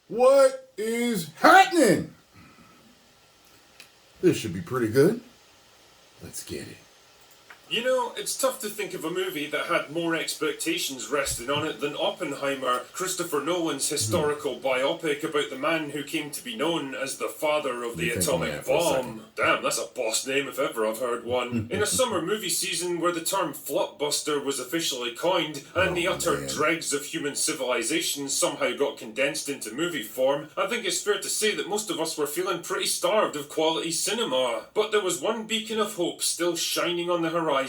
What is happening? This should be pretty good. Let's get it. You know, it's tough to think of a movie that had more expectations resting on it than Oppenheimer, Christopher Nolan's historical biopic about the man who came to be known as the father of the atomic bomb. Damn, that's a boss name if ever I've heard one. In a summer movie season where the term flopbuster was officially coined and the utter dregs of human civilization somehow got condensed into movie form, I think it's fair to say that most of us were feeling pretty starved of quality cinema. But there was one beacon of hope still shining on the horizon.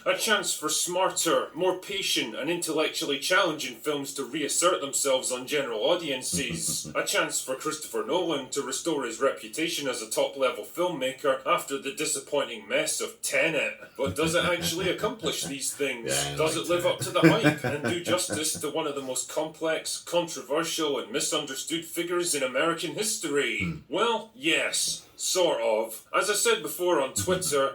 A chance for smarter, more patient and intellectually challenging films to reassert themselves on general audiences. A chance for Christopher Nolan to restore his reputation as a top-level filmmaker after the disappointing mess of Tenet. But does it actually accomplish these things? Does it live up to the hype and do justice to one of the most complex, controversial and misunderstood figures in American history? Well, yes. Sort of. As I said before on Twitter,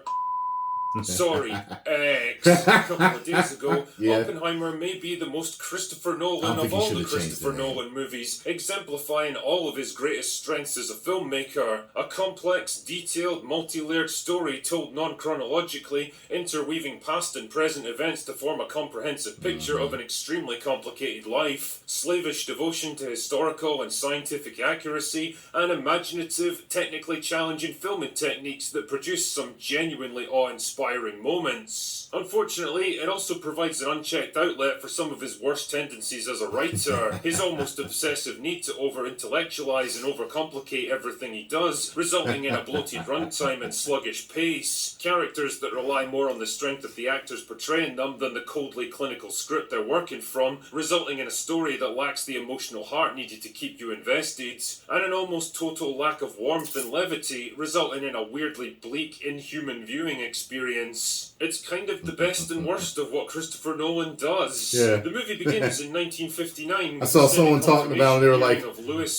X, a couple of days ago, Oppenheimer may be the most Christopher Nolan of all the Christopher Nolan movies, exemplifying all of his greatest strengths as a filmmaker. A complex, detailed, multi-layered story told non-chronologically, interweaving past and present events to form a comprehensive picture of an extremely complicated life, slavish devotion to historical and scientific accuracy, and imaginative, technically challenging filming techniques that produce some genuinely awe-inspiring moments. Unfortunately, it also provides an unchecked outlet for some of his worst tendencies as a writer. His almost obsessive need to over-intellectualize and overcomplicate everything he does, resulting in a bloated runtime and sluggish pace. Characters that rely more on the strength of the actors portraying them than the coldly clinical script they're working from, resulting in a story that lacks the emotional heart needed to keep you invested, and an almost total lack of warmth and levity, resulting in a weirdly bleak, inhuman viewing experience. It's kind of the best and worst of what Christopher Nolan does. Yeah. The movie begins in 1959. I saw someone talking about it, they were like,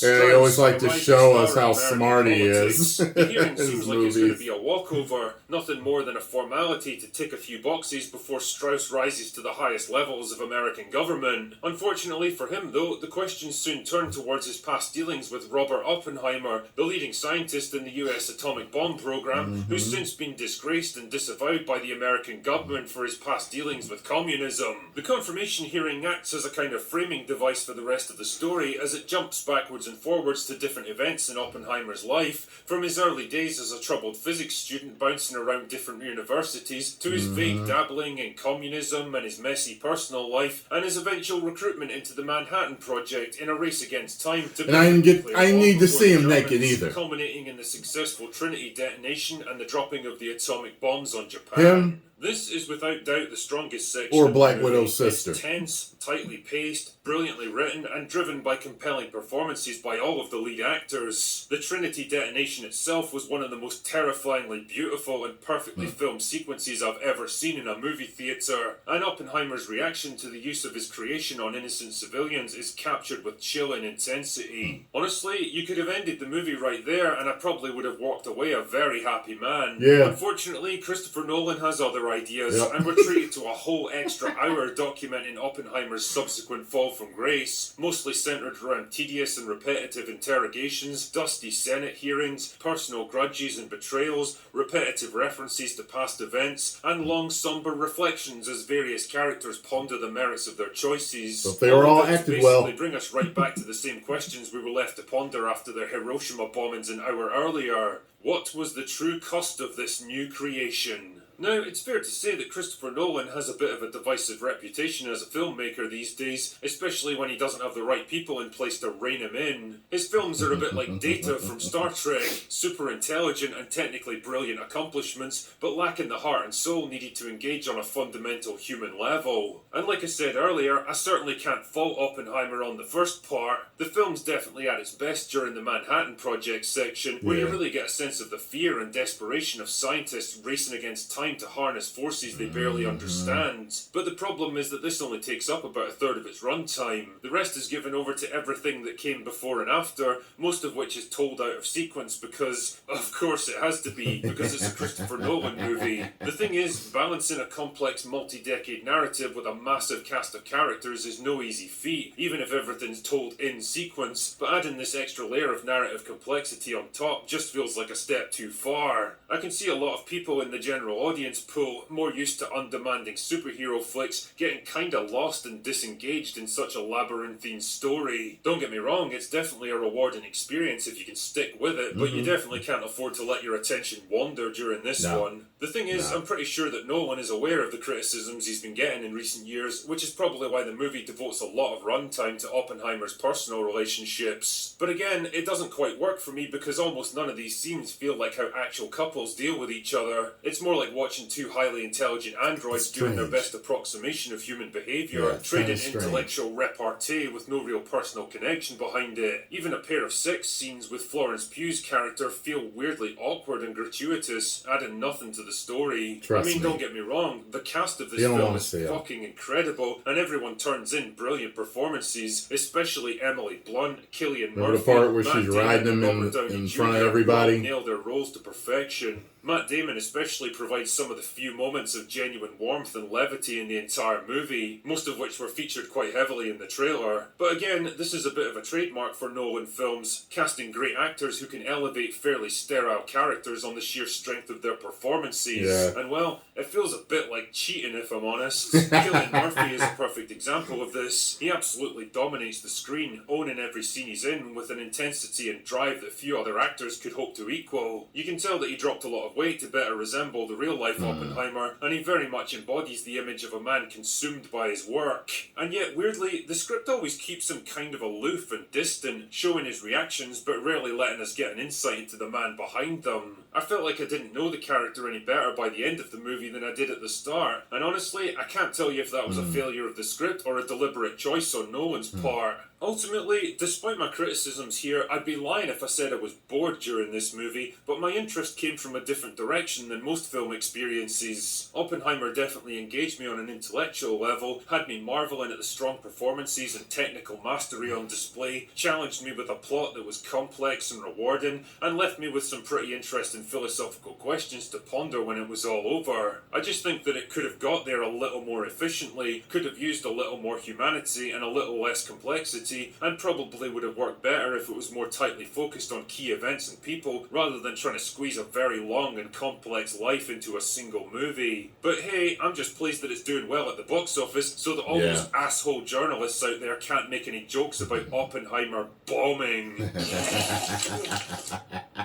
they always like to show us how smart he is. The hearing seems like it's going to be a walkover, nothing more than a formality to tick a few boxes before Strauss rises to the highest levels of American government. Unfortunately for him, though, the questions soon turn towards his past dealings with Robert Oppenheimer, the leading scientist in the US atomic bomb program, who's since been disgraced and disavowed by the American government for his past dealings with communism. The confirmation hearing acts as a kind of framing device for the rest of the story as it jumps backwards and forwards to different events in Oppenheimer's life, from his early days as a troubled physics student bouncing around different universities, to his vague dabbling in communism and his messy personal life, and his eventual recruitment into the Manhattan Project in a race against time to and I need to see him naked either. Culminating in the successful Trinity detonation and the dropping of the atomic bombs on Japan. Him? This is without doubt the strongest section Or of Black the movie. Widow's sister. It's tense, tightly paced, brilliantly written, and driven by compelling performances by all of the lead actors. The Trinity detonation itself was one of the most terrifyingly beautiful and perfectly filmed sequences I've ever seen in a movie theatre, and Oppenheimer's reaction to the use of his creation on innocent civilians is captured with chilling intensity. Honestly, you could have ended the movie right there, and I probably would have walked away a very happy man. Yeah. Unfortunately, Christopher Nolan has other ideas, and we're treated to a whole extra hour documenting Oppenheimer's subsequent fall from grace, mostly centered around tedious and repetitive interrogations, dusty Senate hearings, personal grudges and betrayals, repetitive references to past events, and long somber reflections as various characters ponder the merits of their choices. But they were all acted well. They bring us right back to the same questions we were left to ponder after the Hiroshima bombings an hour earlier. What was the true cost of this new creation? Now, it's fair to say that Christopher Nolan has a bit of a divisive reputation as a filmmaker these days, especially when he doesn't have the right people in place to rein him in. His films are a bit like Data from Star Trek, super intelligent and technically brilliant accomplishments, but lacking the heart and soul needed to engage on a fundamental human level. And like I said earlier, I certainly can't fault Oppenheimer on the first part. The film's definitely at its best during the Manhattan Project section, where you really get a sense of the fear and desperation of scientists racing against time time to harness forces they barely understand. But the problem is that this only takes up about a third of its runtime. The rest is given over to everything that came before and after, most of which is told out of sequence because, of course it has to be, because it's a Christopher Nolan movie. The thing is, balancing a complex multi-decade narrative with a massive cast of characters is no easy feat, even if everything's told in sequence, but adding this extra layer of narrative complexity on top just feels like a step too far. I can see a lot of people in the general audience pool, more used to undemanding superhero flicks, getting kinda lost and disengaged in such a labyrinthine story. Don't get me wrong, it's definitely a rewarding experience if you can stick with it, but you definitely can't afford to let your attention wander during this one. The thing is, I'm pretty sure that Nolan is aware of the criticisms he's been getting in recent years, which is probably why the movie devotes a lot of runtime to Oppenheimer's personal relationships. But again, it doesn't quite work for me because almost none of these scenes feel like how actual couples deal with each other. It's more like watching two highly intelligent androids doing their best approximation of human behaviour, trading intellectual repartee with no real personal connection behind it. Even a pair of sex scenes with Florence Pugh's character feel weirdly awkward and gratuitous, adding nothing to the story. Don't get me wrong, the cast of this film is fucking incredible, and everyone turns in brilliant performances, especially Emily Blunt, Cillian Murphy, the part where Matt she's Damon, riding him in front of everybody. Nail their roles to perfection. Matt Damon especially provides some of the few moments of genuine warmth and levity in the entire movie, most of which were featured quite heavily in the trailer. But again, this is a bit of a trademark for Nolan films, casting great actors who can elevate fairly sterile characters on the sheer strength of their performances. And well, it feels a bit like cheating if I'm honest. Cillian Murphy is a perfect example of this. He absolutely dominates the screen, owning every scene he's in with an intensity and drive that few other actors could hope to equal. You can tell that he dropped a lot of weight to better resemble the real-life Oppenheimer, and he very much embodies the image of a man consumed by his work. And yet, weirdly, the script always keeps him kind of aloof and distant, showing his reactions but rarely letting us get an insight into the man behind them. I felt like I didn't know the character any better by the end of the movie than I did at the start, and honestly, I can't tell you if that was a failure of the script or a deliberate choice on Nolan's part. Ultimately, despite my criticisms here, I'd be lying if I said I was bored during this movie, but my interest came from a different direction than most film experiences. Oppenheimer definitely engaged me on an intellectual level, had me marvelling at the strong performances and technical mastery on display, challenged me with a plot that was complex and rewarding, and left me with some pretty interesting philosophical questions to ponder when it was all over. I just think that it could have got there a little more efficiently, could have used a little more humanity and a little less complexity, and probably would have worked better if it was more tightly focused on key events and people, rather than trying to squeeze a very long and complex life into a single movie. But hey, I'm just pleased that it's doing well at the box office, so that all those asshole journalists out there can't make any jokes about Oppenheimer bombing.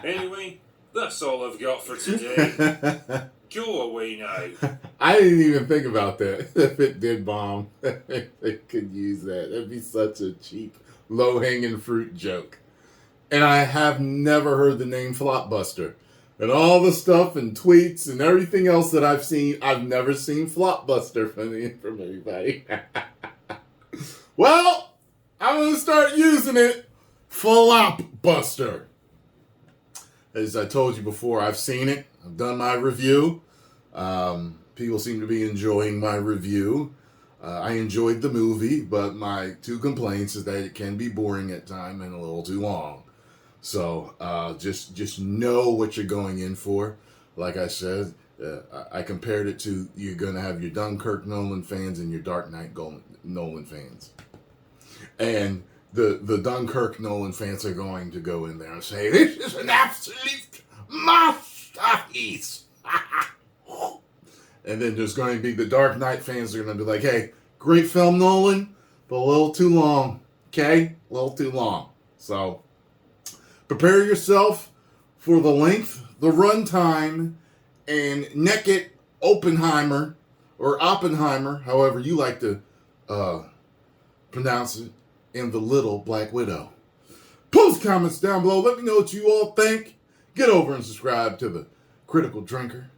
Anyway, that's all I've got for today. Go away now. I didn't even think about that. If it did bomb, they could use that. That'd be such a cheap, low-hanging fruit joke. And I have never heard the name Flopbuster. And all the stuff and tweets and everything else that I've seen, I've never seen Flopbuster from anybody. Well, I'm going to start using it. Flopbuster. As I told you before, I've seen it. I've done my review. People seem to be enjoying my review. I enjoyed the movie, but my two complaints is that it can be boring at times and a little too long. So just know what you're going in for. Like I said, I compared it to you're going to have your Dunkirk Nolan fans and your Dark Knight Nolan fans. And the Dunkirk Nolan fans are going to go in there and say, this is an absolute masterpiece. And then there's going to be the Dark Knight fans are going to be like, hey, great film, Nolan, but a little too long. Okay? A little too long. So prepare yourself for the length, the runtime, and naked Oppenheimer, or Oppenheimer, however you like to pronounce it, and the little Black Widow. Post comments down below. Let me know what you all think. Get over and subscribe to the Critical Drinker.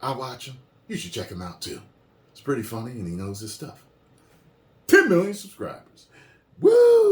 I watch him. You should check him out too. It's pretty funny and he knows his stuff. 10 million subscribers. Woo!